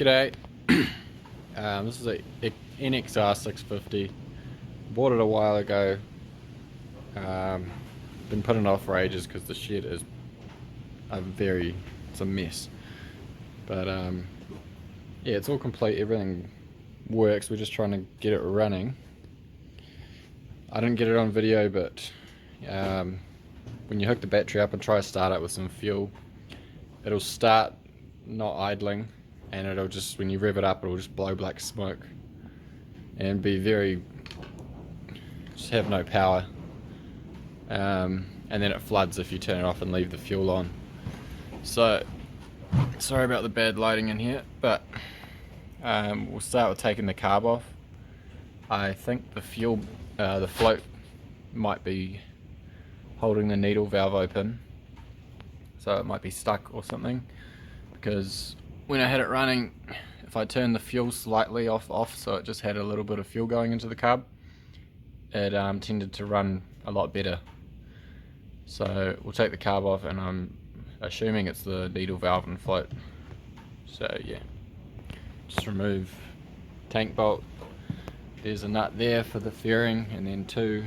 G'day. This is a Nx650. Bought it a while ago. Been putting it off for ages because the shed is it's a mess. But yeah, it's all complete. Everything works. We're just trying to get it running. I didn't get it on video, but when you hook the battery up and try to start it with some fuel, it'll start not idling, and it'll just, when you rev it up, it'll just blow black smoke and just have no power, and then it floods if you turn it off and leave the fuel on. So sorry about the bad lighting in here, but we'll start with taking the carb off. I think the float might be holding the needle valve open, so it might be stuck or something, because when I had it running, if I turned the fuel slightly off so it just had a little bit of fuel going into the carb, it tended to run a lot better. So we'll take the carb off, and I'm assuming it's the needle valve and float. So yeah, just remove tank bolt. There's a nut there for the fairing, and then two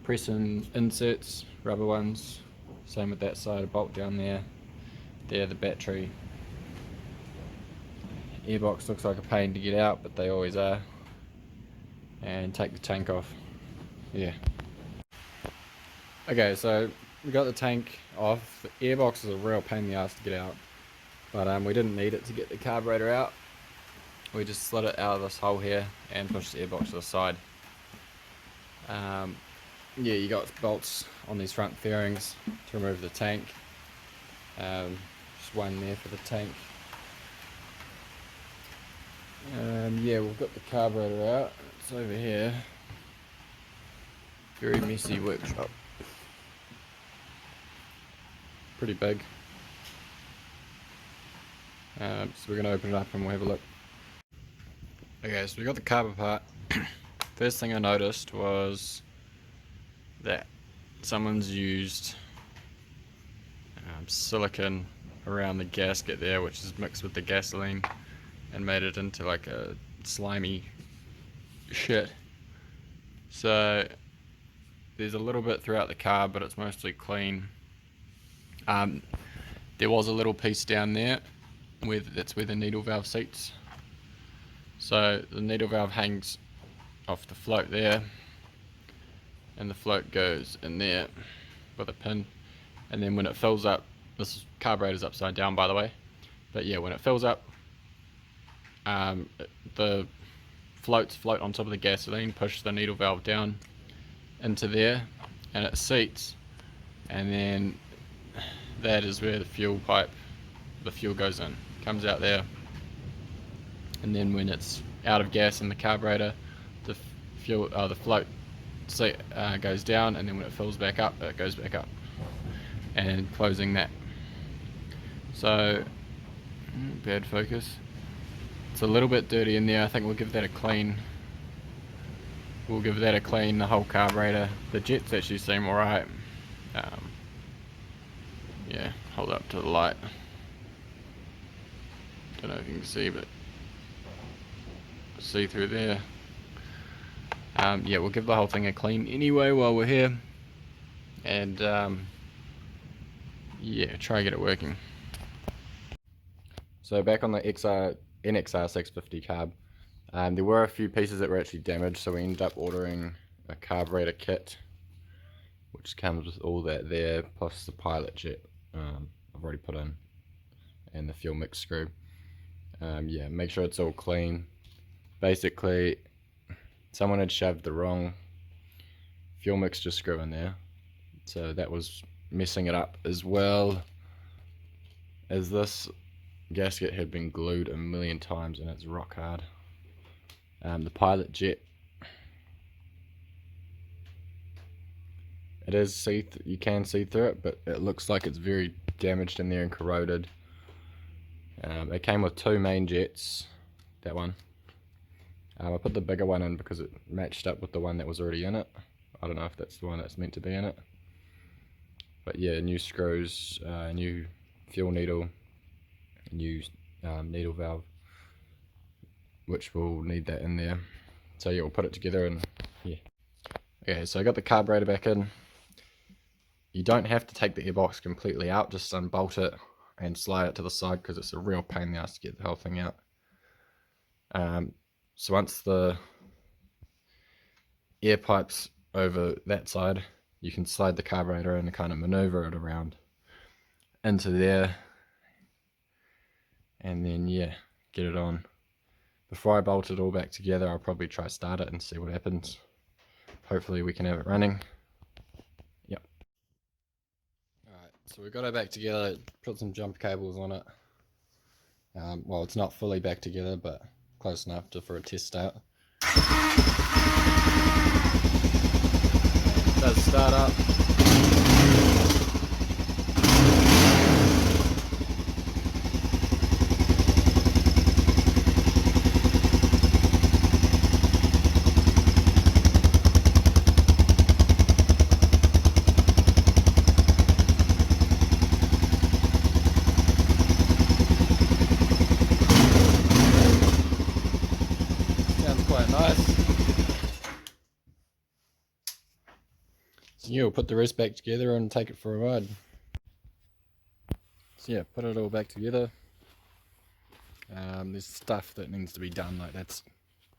press-in inserts, rubber ones. Same with that side, a bolt down there. There, the battery. Airbox looks like a pain to get out, but they always are. And take the tank off. Yeah. Okay, so we got the tank off. The airbox is a real pain in the ass to get out, but we didn't need it to get the carburetor out. We just slid it out of this hole here and pushed the airbox to the side. Yeah, you got bolts on these front fairings to remove the tank. Just one there for the tank. Yeah, we've got the carburetor out. It's over here. Very messy workshop. Pretty big. So we're going to open it up and we'll have a look. Okay, so we got the carb apart. First thing I noticed was that someone's used silicone around the gasket there, which is mixed with the gasoline and made it into like a slimy shit. So there's a little bit throughout the carb, but it's mostly clean. There was a little piece down there that's where the needle valve seats. So the needle valve hangs off the float there, and the float goes in there with a pin, and then when it fills up, this carburetor's upside down by the way, but yeah, when it fills up, the float on top of the gasoline, push the needle valve down into there, and it seats, and then that is where the fuel goes in, comes out there, and then when it's out of gas in the carburetor, the float goes down, and then when it fills back up, it goes back up, and closing that. So bad focus. It's a little bit dirty in there. I think we'll give that a clean. The whole carburetor. The jets actually seem alright. Yeah, hold up to the light. Don't know if you can see, but see through there. Yeah, we'll give the whole thing a clean anyway while we're here, and yeah, try and get it working. So back on the Nx650 carb, there were a few pieces that were actually damaged, so we ended up ordering a carburetor kit, which comes with all that there, plus the pilot jet I've already put in, and the fuel mix screw. Yeah, make sure it's all clean. Basically, someone had shoved the wrong fuel mixture screw in there, so that was messing it up, as well as this gasket had been glued a million times and it's rock hard. The pilot jet, it is you can see through it, but it looks like it's very damaged in there and corroded. It came with two main jets, that one. I put the bigger one in because it matched up with the one that was already in it. I don't know if that's the one that's meant to be in it. But yeah, new screws, new fuel needle, new needle valve, which will need that in there. So yeah, we'll put it together and yeah. Okay, so I got the carburetor back in. You don't have to take the airbox completely out, just unbolt it and slide it to the side because it's a real pain in the ass to get the whole thing out. So once the air pipe's over that side, you can slide the carburetor in and kind of maneuver it around into there, and then yeah, get it on. Before I bolt it all back together, I'll probably try start it and see what happens. Hopefully we can have it running. Yep. Alright, so we got it back together, put some jump cables on it. Well, it's not fully back together, but close enough for a test start. It does start up. Quite nice. So yeah, we'll put the rest back together and take it for a ride. So yeah, put it all back together. There's stuff that needs to be done, like that's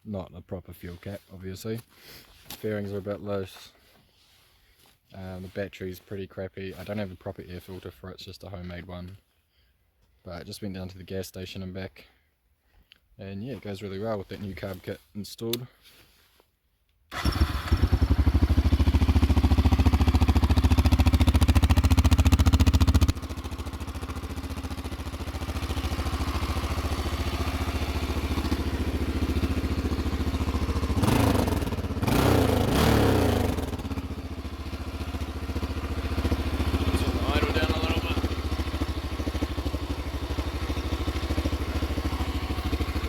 not a proper fuel cap, obviously. The fairings are a bit loose. The battery's pretty crappy. I don't have a proper air filter for it, it's just a homemade one. But I just went down to the gas station and back. And yeah, it goes really well with that new carb kit installed.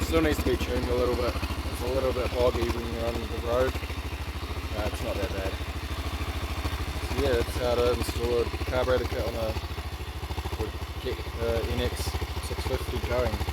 Still needs to be tuned a little bit. It's a little bit boggy when you're on the road. It's not that bad. So yeah, that's how to install a carburetor kit on a Nx650 going.